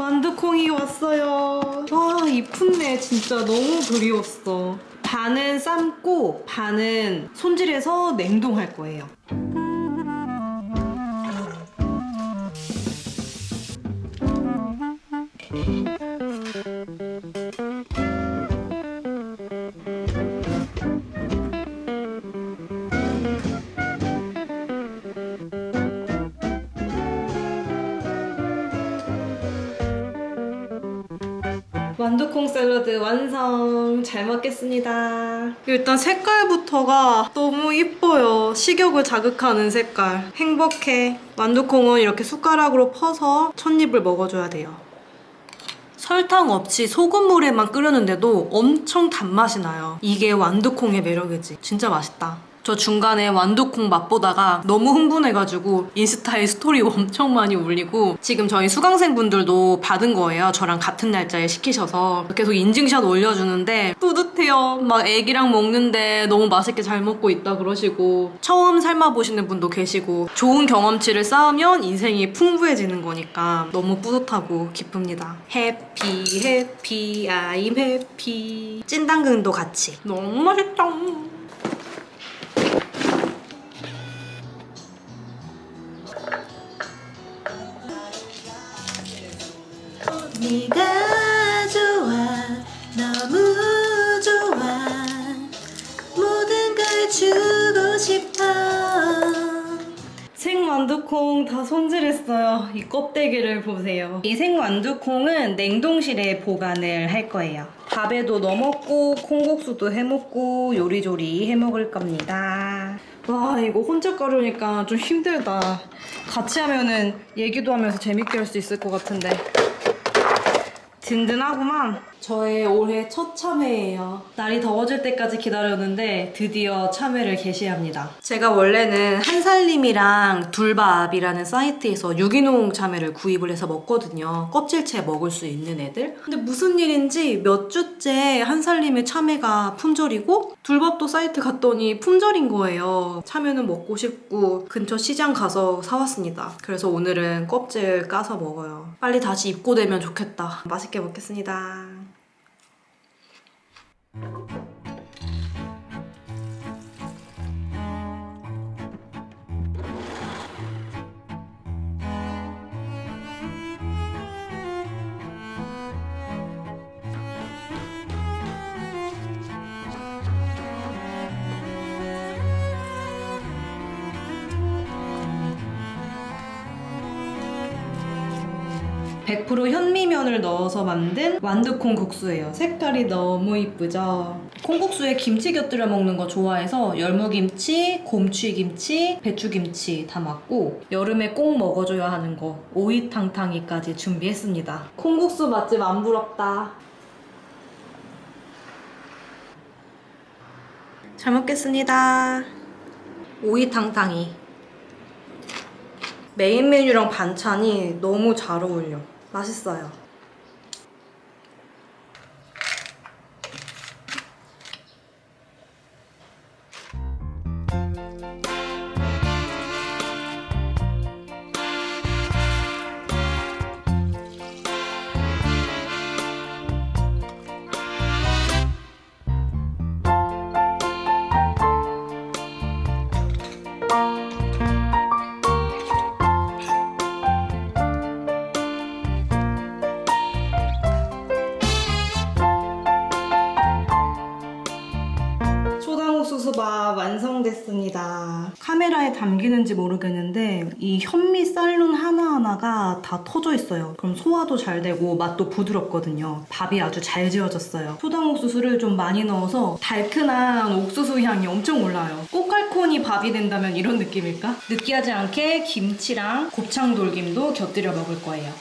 완두콩이 왔어요. 와, 이 풋내 진짜 너무 그리웠어. 반은 삶고 반은 손질해서 냉동할 거예요. 완두콩 샐러드 완성! 잘 먹겠습니다. 일단 색깔부터가 너무 이뻐요. 식욕을 자극하는 색깔. 행복해. 완두콩은 이렇게 숟가락으로 퍼서 첫 입을 먹어줘야 돼요. 설탕 없이 소금물에만 끓였는데도 엄청 단맛이 나요. 이게 완두콩의 매력이지. 진짜 맛있다. 저 중간에 완두콩 맛보다가 너무 흥분해가지고 인스타에 스토리 엄청 많이 올리고 지금 저희 수강생분들도 받은 거예요. 저랑 같은 날짜에 시키셔서 계속 인증샷 올려주는데 뿌듯해요. 막 애기랑 먹는데 너무 맛있게 잘 먹고 있다 그러시고 처음 삶아보시는 분도 계시고 좋은 경험치를 쌓으면 인생이 풍부해지는 거니까 너무 뿌듯하고 기쁩니다. 해피 해피 I'm 해피. 찐당근도 같이. 너무 맛있다. 네가 좋아 너무 좋아 모든 걸 주고 싶어. 생완두콩 다 손질했어요. 이 껍데기를 보세요. 이 생완두콩은 냉동실에 보관을 할 거예요. 밥에도 넣어 먹고 콩국수도 해 먹고 요리조리 해 먹을 겁니다. 와, 이거 혼자 끓으니까 좀 힘들다. 같이 하면은 얘기도 하면서 재밌게 할 수 있을 것 같은데. 든든하구만. 저의 올해 첫 참외예요. 날이 더워질 때까지 기다렸는데 드디어 참외를 게시합니다. 제가 원래는 한살림이랑 둘밥이라는 사이트에서 유기농 참외를 구입을 해서 먹거든요. 껍질째 먹을 수 있는 애들. 근데 무슨 일인지 몇 주째 한살림의 참외가 품절이고 둘밥도 사이트 갔더니 품절인 거예요. 참외는 먹고 싶고 근처 시장 가서 사왔습니다. 그래서 오늘은 껍질 까서 먹어요. 빨리 다시 입고되면 좋겠다. 맛있게 먹겠습니다. (100% 현미면을 넣어서 만든 완두콩 국수예요. 색깔이 너무 이쁘죠? 콩국수에 김치 곁들여 먹는 거 좋아해서 열무김치, 곰취김치, 배추김치 담았고 여름에 꼭 먹어줘야 하는 거 오이탕탕이까지 준비했습니다. 콩국수 맛집 안 부럽다. 잘 먹겠습니다. 오이탕탕이 메인 메뉴랑 반찬이 너무 잘 어울려. 맛있어요. 소당옥수수밥 완성됐습니다. 카메라에 담기는지 모르겠는데 이 현미 쌀눈 하나하나가 다 터져 있어요. 그럼 소화도 잘 되고 맛도 부드럽거든요. 밥이 아주 잘 지어졌어요. 소당옥수수를 좀 많이 넣어서 달큰한 옥수수 향이 엄청 올라요. 꼬깔콘이 밥이 된다면 이런 느낌일까? 느끼하지 않게 김치랑 곱창돌김도 곁들여 먹을 거예요.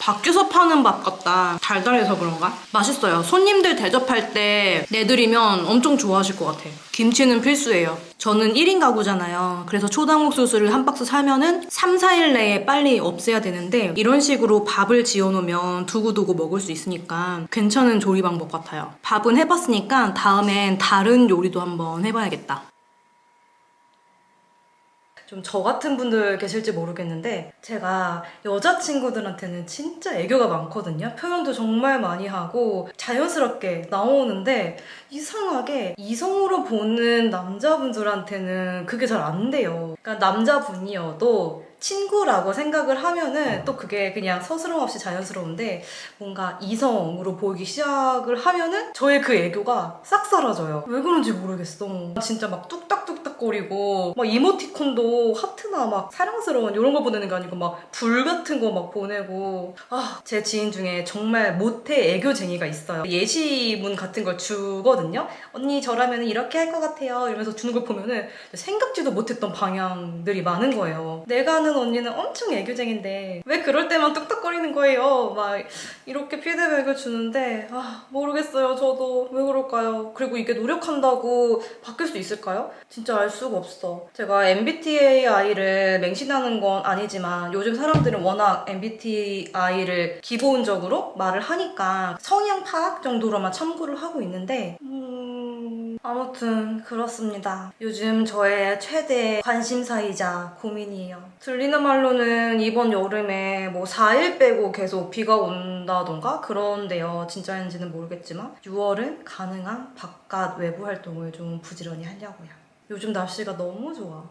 밖에서 파는 밥 같다. 달달해서 그런가? 맛있어요. 손님들 대접할 때 내드리면 엄청 좋아하실 것 같아. 김치는 필수예요. 저는 1인 가구잖아요. 그래서 초당옥수수를 한 박스 사면은 3, 4일 내에 빨리 없애야 되는데 이런 식으로 밥을 지어놓으면 두고두고 먹을 수 있으니까 괜찮은 조리 방법 같아요. 밥은 해봤으니까 다음엔 다른 요리도 한번 해봐야겠다. 좀 저 같은 분들 계실지 모르겠는데 제가 여자친구들한테는 진짜 애교가 많거든요. 표현도 정말 많이 하고 자연스럽게 나오는데 이상하게 이성으로 보는 남자분들한테는 그게 잘 안 돼요. 그러니까 남자분이어도 친구라고 생각을 하면은 또 그게 그냥 서스럼 없이 자연스러운데 뭔가 이성으로 보이기 시작을 하면은 저의 그 애교가 싹 사라져요. 왜 그런지 모르겠어. 진짜 막 뚝딱뚝딱거리고 막 이모티콘도 하트나 막 사랑스러운 이런 거 보내는 게 아니고 막 불 같은 거 막 보내고 제 지인 중에 정말 모태 애교쟁이가 있어요. 예시문 같은 걸 주거든요. 언니 저라면 이렇게 할 것 같아요 이러면서 주는 걸 보면은 생각지도 못했던 방향들이 많은 거예요. 내가 아는 언니는 엄청 애교쟁인데 왜 그럴 때만 뚝딱거리는 거예요. 막 이렇게 피드백을 주는데 모르겠어요. 저도 왜 그럴까요? 그리고 이게 노력한다고 바뀔 수 있을까요? 진짜 알 수가 없어. 제가 MBTI를 맹신하는 건 아니지만 요즘 사람들은 워낙 MBTI를 기본적으로 말을 하니까 성향 파악 정도로만 참고를 하고 있는데 아무튼 그렇습니다. 요즘 저의 최대 관심사이자 고민이에요. 들리는 말로는 이번 여름에 뭐 4일 빼고 계속 비가 온다던가 그런데요. 진짜인지는 모르겠지만 6월은 가능한 바깥 외부 활동을 좀 부지런히 하려고요. 요즘 날씨가 너무 좋아.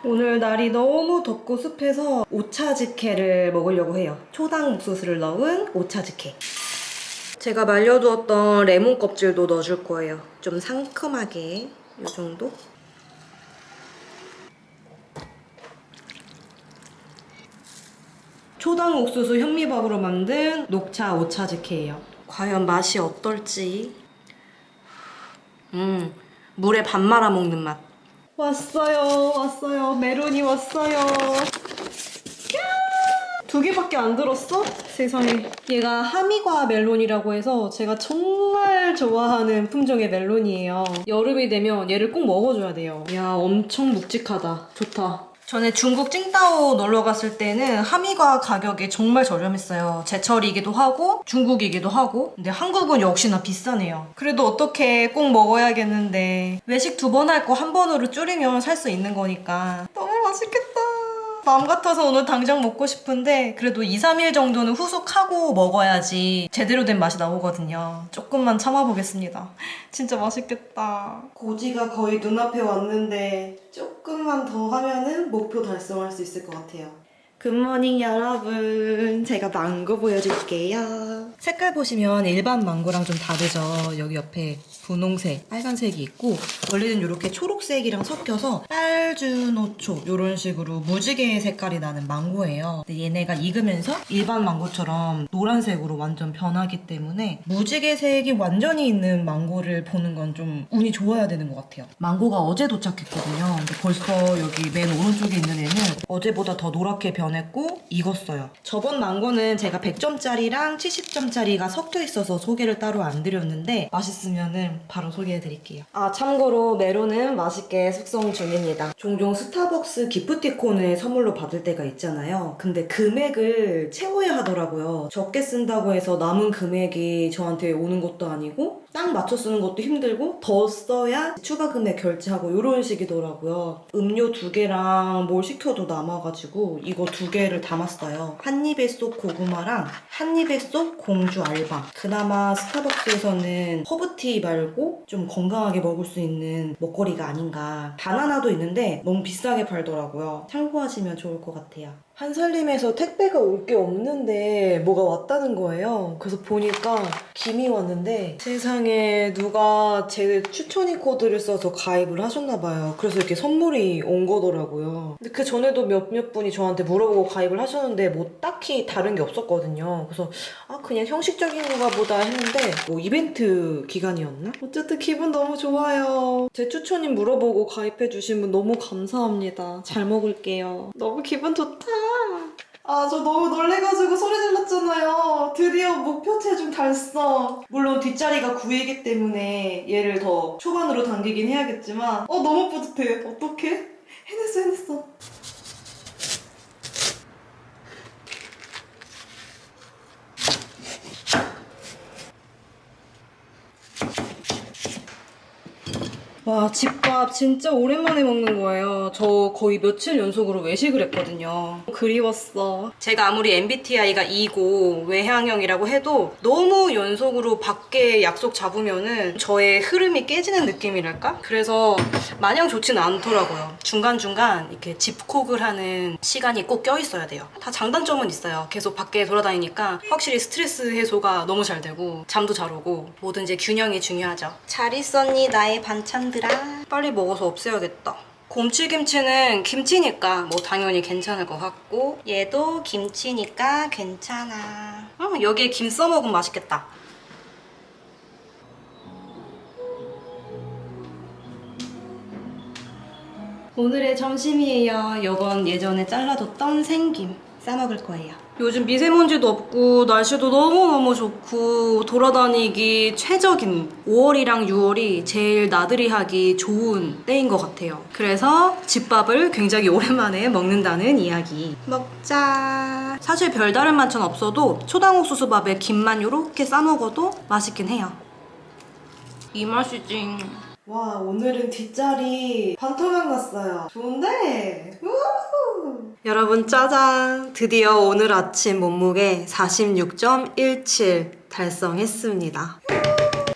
오늘 날이 너무 덥고 습해서 오차즈케를 먹으려고 해요. 초당 옥수수를 넣은 오차즈케. 제가 말려두었던 레몬 껍질도 넣어줄 거예요. 좀 상큼하게 이 정도? 초당 옥수수 현미밥으로 만든 녹차 오차즈케예요. 과연 맛이 어떨지. 물에 밥 말아 먹는 맛. 왔어요. 메론이 왔어요. 2개밖에 안 들었어? 세상에. 얘가 하미과 멜론이라고 해서 제가 정말 좋아하는 품종의 멜론이에요. 여름이 되면 얘를 꼭 먹어줘야 돼요. 이야, 엄청 묵직하다. 좋다. 전에 중국 칭다오 놀러 갔을 때는 하미과 가격이 정말 저렴했어요. 제철이기도 하고 중국이기도 하고. 근데 한국은 역시나 비싸네요. 그래도 어떻게 꼭 먹어야겠는데 외식 2번 할 거 1번으로 줄이면 살 수 있는 거니까. 너무 맛있겠다. 마음 같아서 오늘 당장 먹고 싶은데 그래도 2, 3일 정도는 후숙하고 먹어야지 제대로 된 맛이 나오거든요. 조금만 참아보겠습니다. 진짜 맛있겠다. 고지가 거의 눈앞에 왔는데 조금만 더 하면은 목표 달성할 수 있을 것 같아요. 굿모닝 여러분. 제가 망고 보여줄게요. 색깔 보시면 일반 망고랑 좀 다르죠. 여기 옆에 분홍색, 빨간색이 있고 원래는 이렇게 초록색이랑 섞여서 빨주노초 이런 식으로 무지개 색깔이 나는 망고예요. 근데 얘네가 익으면서 일반 망고처럼 노란색으로 완전 변하기 때문에 무지개색이 완전히 있는 망고를 보는 건 좀 운이 좋아야 되는 것 같아요. 망고가 어제 도착했거든요. 근데 벌써 여기 맨 오른쪽에 있는 애는 어제보다 더 노랗게 변했고 익었어요. 저번 망고는 제가 100점짜리랑 70점짜리가 섞여 있어서 소개를 따로 안 드렸는데 맛있으면은 바로 소개해드릴게요. 참고로 메론은 맛있게 숙성 중입니다. 종종 스타벅스 기프티콘을 선물로 받을 때가 있잖아요. 근데 금액을 채워야 하더라고요. 적게 쓴다고 해서 남은 금액이 저한테 오는 것도 아니고 딱 맞춰 쓰는 것도 힘들고 더 써야 추가 금액 결제하고 이런 식이더라고요. 음료 2개랑 뭘 시켜도 남아가지고 이거 2개를 담았어요. 한 입에 쏙 고구마랑 한 입에 쏙 공주 알바. 그나마 스타벅스에서는 허브티 말고 좀 건강하게 먹을 수 있는 먹거리가 아닌가. 바나나도 있는데 너무 비싸게 팔더라고요. 참고하시면 좋을 것 같아요. 한살림에서 택배가 올 게 없는데 뭐가 왔다는 거예요. 그래서 보니까 김이 왔는데 세상에 누가 제 추천이 코드를 써서 가입을 하셨나봐요. 그래서 이렇게 선물이 온 거더라고요. 근데 그 전에도 몇몇 분이 저한테 물어보고 가입을 하셨는데 뭐 딱히 다른 게 없었거든요. 그래서 그냥 형식적인가 보다 했는데 뭐 이벤트 기간이었나? 어쨌든 기분 너무 좋아요. 제 추천인 물어보고 가입해주신 분 너무 감사합니다. 잘 먹을게요. 너무 기분 좋다. 저 너무 놀래가지고 소리 질렀잖아요. 드디어 목표 체중 달성. 물론 뒷자리가 9이기 때문에 얘를 더 초반으로 당기긴 해야겠지만 너무 뿌듯해. 어떡해? 해냈어. 와, 집밥 진짜 오랜만에 먹는 거예요. 저 거의 며칠 연속으로 외식을 했거든요. 그리웠어. 제가 아무리 MBTI가 E고 외향형이라고 해도 너무 연속으로 밖에 약속 잡으면은 저의 흐름이 깨지는 느낌이랄까? 그래서 마냥 좋지는 않더라고요. 중간중간 이렇게 집콕을 하는 시간이 꼭 껴있어야 돼요. 다 장단점은 있어요. 계속 밖에 돌아다니니까 확실히 스트레스 해소가 너무 잘 되고 잠도 잘 오고 뭐든지 균형이 중요하죠. 잘 있었니 나의 반찬들아. 빨리 먹어서 없애야겠다. 곰치김치는 김치니까 뭐 당연히 괜찮을 것 같고 얘도 김치니까 괜찮아. 여기에 김 써먹으면 맛있겠다. 오늘의 점심이에요. 요건 예전에 잘라뒀던 생김 싸먹을 거예요. 요즘 미세먼지도 없고 날씨도 너무너무 좋고 돌아다니기 최적인 5월이랑 6월이 제일 나들이 하기 좋은 때인 것 같아요. 그래서 집밥을 굉장히 오랜만에 먹는다는 이야기. 먹자. 사실 별다른 반찬 없어도 초당옥수수밥에 김만 요렇게 싸먹어도 맛있긴 해요. 이 맛이지. 와, 오늘은 뒷자리 반토막 났어요. 좋은데? 우후! 여러분 짜잔! 드디어 오늘 아침 몸무게 46.17 달성했습니다.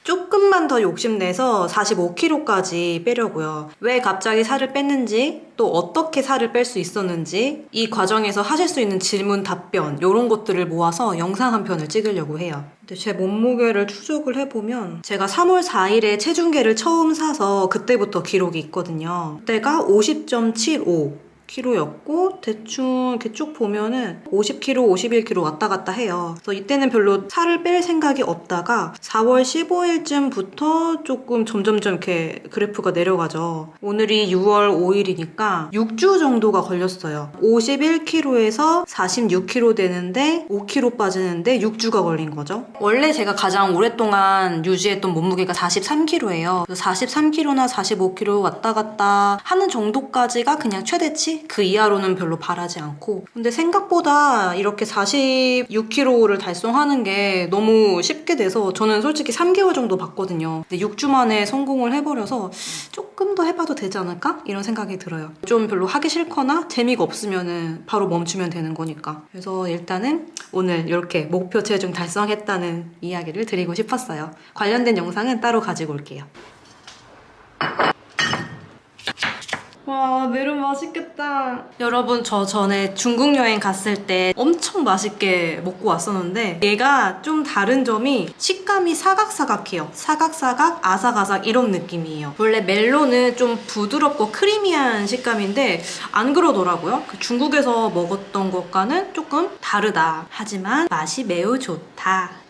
조금만 더 욕심내서 45kg까지 빼려고요. 왜 갑자기 살을 뺐는지, 또 어떻게 살을 뺄 수 있었는지, 이 과정에서 하실 수 있는 질문, 답변 이런 것들을 모아서 영상 한 편을 찍으려고 해요. 근데 제 몸무게를 추적을 해보면 제가 3월 4일에 체중계를 처음 사서 그때부터 기록이 있거든요. 그때가 50.75 kg였고 대충 이렇게 쭉 보면은 50kg, 51kg 왔다 갔다 해요. 그래서 이때는 별로 살을 뺄 생각이 없다가 4월 15일쯤부터 조금 점점점 이렇게 그래프가 내려가죠. 오늘이 6월 5일이니까 6주 정도가 걸렸어요. 51kg에서 46kg 되는데 5kg 빠지는데 6주가 걸린 거죠. 원래 제가 가장 오랫동안 유지했던 몸무게가 43kg예요. 43kg나 45kg 왔다 갔다 하는 정도까지가 그냥 최대치? 그 이하로는 별로 바라지 않고 근데 생각보다 이렇게 46kg를 달성하는 게 너무 쉽게 돼서 저는 솔직히 3개월 정도 봤거든요. 근데 6주 만에 성공을 해버려서 조금 더 해봐도 되지 않을까? 이런 생각이 들어요. 좀 별로 하기 싫거나 재미가 없으면은 바로 멈추면 되는 거니까. 그래서 일단은 오늘 이렇게 목표 체중 달성했다는 이야기를 드리고 싶었어요. 관련된 영상은 따로 가지고 올게요. 와, 메론 맛있겠다. 여러분, 저 전에 중국 여행 갔을 때 엄청 맛있게 먹고 왔었는데 얘가 좀 다른 점이 식감이 사각사각해요. 사각사각, 아삭아삭 이런 느낌이에요. 원래 멜론은 좀 부드럽고 크리미한 식감인데 안 그러더라고요. 중국에서 먹었던 것과는 조금 다르다. 하지만 맛이 매우 좋다.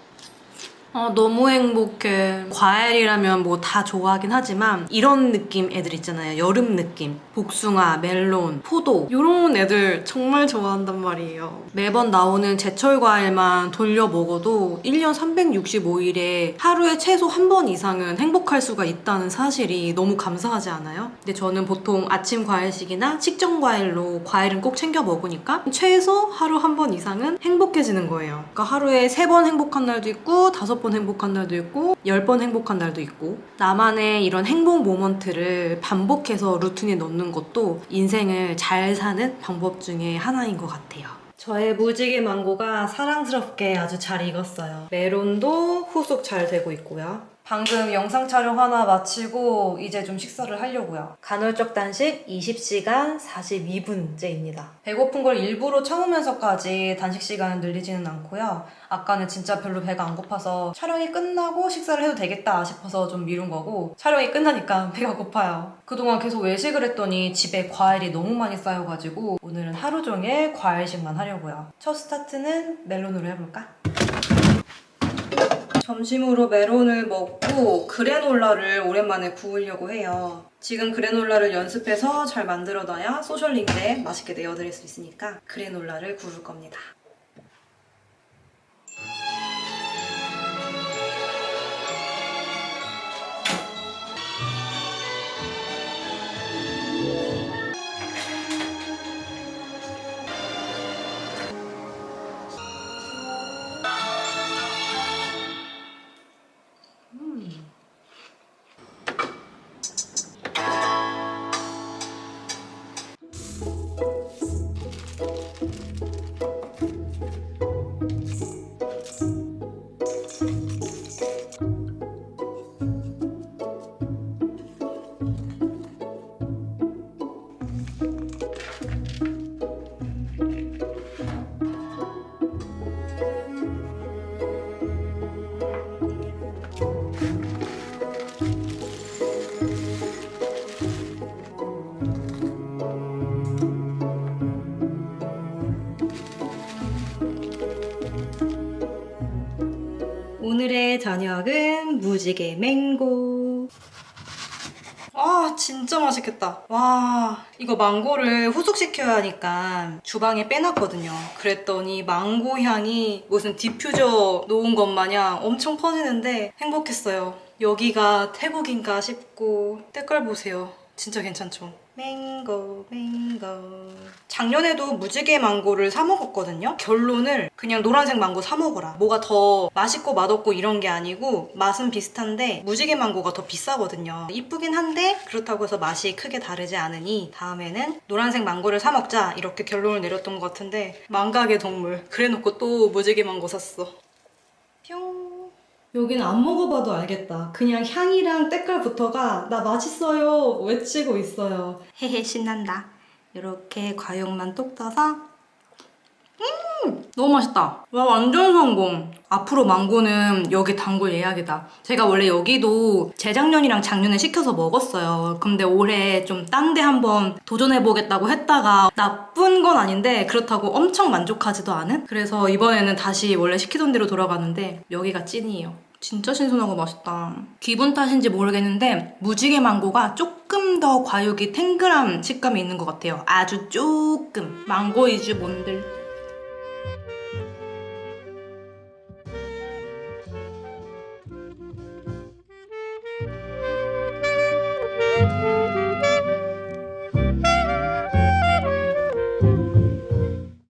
너무 행복해. 과일이라면 뭐 다 좋아하긴 하지만 이런 느낌 애들 있잖아요. 여름 느낌. 복숭아, 멜론, 포도 이런 애들 정말 좋아한단 말이에요. 매번 나오는 제철 과일만 돌려 먹어도 1년 365일에 하루에 최소 한 번 이상은 행복할 수가 있다는 사실이 너무 감사하지 않아요? 근데 저는 보통 아침 과일식이나 식전 과일로 과일은 꼭 챙겨 먹으니까 최소 하루 한 번 이상은 행복해지는 거예요. 그러니까 하루에 3번 행복한 날도 있고 5번 행복한 날도 있고 10번 행복한 날도 있고 나만의 이런 행복 모먼트를 반복해서 루틴에 넣는 것도 인생을 잘 사는 방법 중에 하나인 것 같아요. 저의 무지개 망고가 사랑스럽게 아주 잘 익었어요. 메론도 후숙 잘 되고 있고요. 방금 영상 촬영 하나 마치고 이제 좀 식사를 하려고요. 간헐적 단식 20시간 42분째입니다. 배고픈 걸 일부러 참으면서까지 단식 시간을 늘리지는 않고요. 아까는 진짜 별로 배가 안 고파서 촬영이 끝나고 식사를 해도 되겠다 싶어서 좀 미룬 거고 촬영이 끝나니까 배가 고파요. 그동안 계속 외식을 했더니 집에 과일이 너무 많이 쌓여가지고 오늘은 하루 종일 과일식만 하려고요. 첫 스타트는 멜론으로 해볼까? 점심으로 메론을 먹고 그래놀라를 오랜만에 구우려고 해요. 지금 그래놀라를 연습해서 잘 만들어놔야 소셜링 때 맛있게 내어드릴 수 있으니까 그래놀라를 구울 겁니다. 저녁은 무지개 맹고. 아 진짜 맛있겠다. 와 이거 망고를 후숙시켜야 하니까 주방에 빼놨거든요. 그랬더니 망고 향이 무슨 디퓨저 놓은 것 마냥 엄청 퍼지는데 행복했어요. 여기가 태국인가 싶고 때깔 보세요. 진짜 괜찮죠? 맹고 맹고. 작년에도 무지개 망고를 사 먹었거든요. 결론을 그냥 노란색 망고 사 먹어라. 뭐가 더 맛있고 맛없고 이런 게 아니고 맛은 비슷한데 무지개 망고가 더 비싸거든요. 이쁘긴 한데 그렇다고 해서 맛이 크게 다르지 않으니 다음에는 노란색 망고를 사 먹자 이렇게 결론을 내렸던 것 같은데 망각의 동물. 그래놓고 또 무지개 망고 샀어. 뿅. 여기는 안 먹어봐도 알겠다. 그냥 향이랑 때깔부터가 나 맛있어요 외치고 있어요. 헤헤 신난다. 이렇게 과육만 똑 떠서 너무 맛있다. 와 완전 성공. 앞으로 망고는 여기 단골 예약이다. 제가 원래 여기도 재작년이랑 작년에 시켜서 먹었어요. 근데 올해 좀 딴 데 한번 도전해보겠다고 했다가 나쁜 건 아닌데 그렇다고 엄청 만족하지도 않은? 그래서 이번에는 다시 원래 시키던 대로 돌아가는데 여기가 찐이에요. 진짜 신선하고 맛있다. 기분 탓인지 모르겠는데 무지개 망고가 조금 더 과육이 탱글한 식감이 있는 것 같아요. 아주 조금. 망고 이즈 몬들.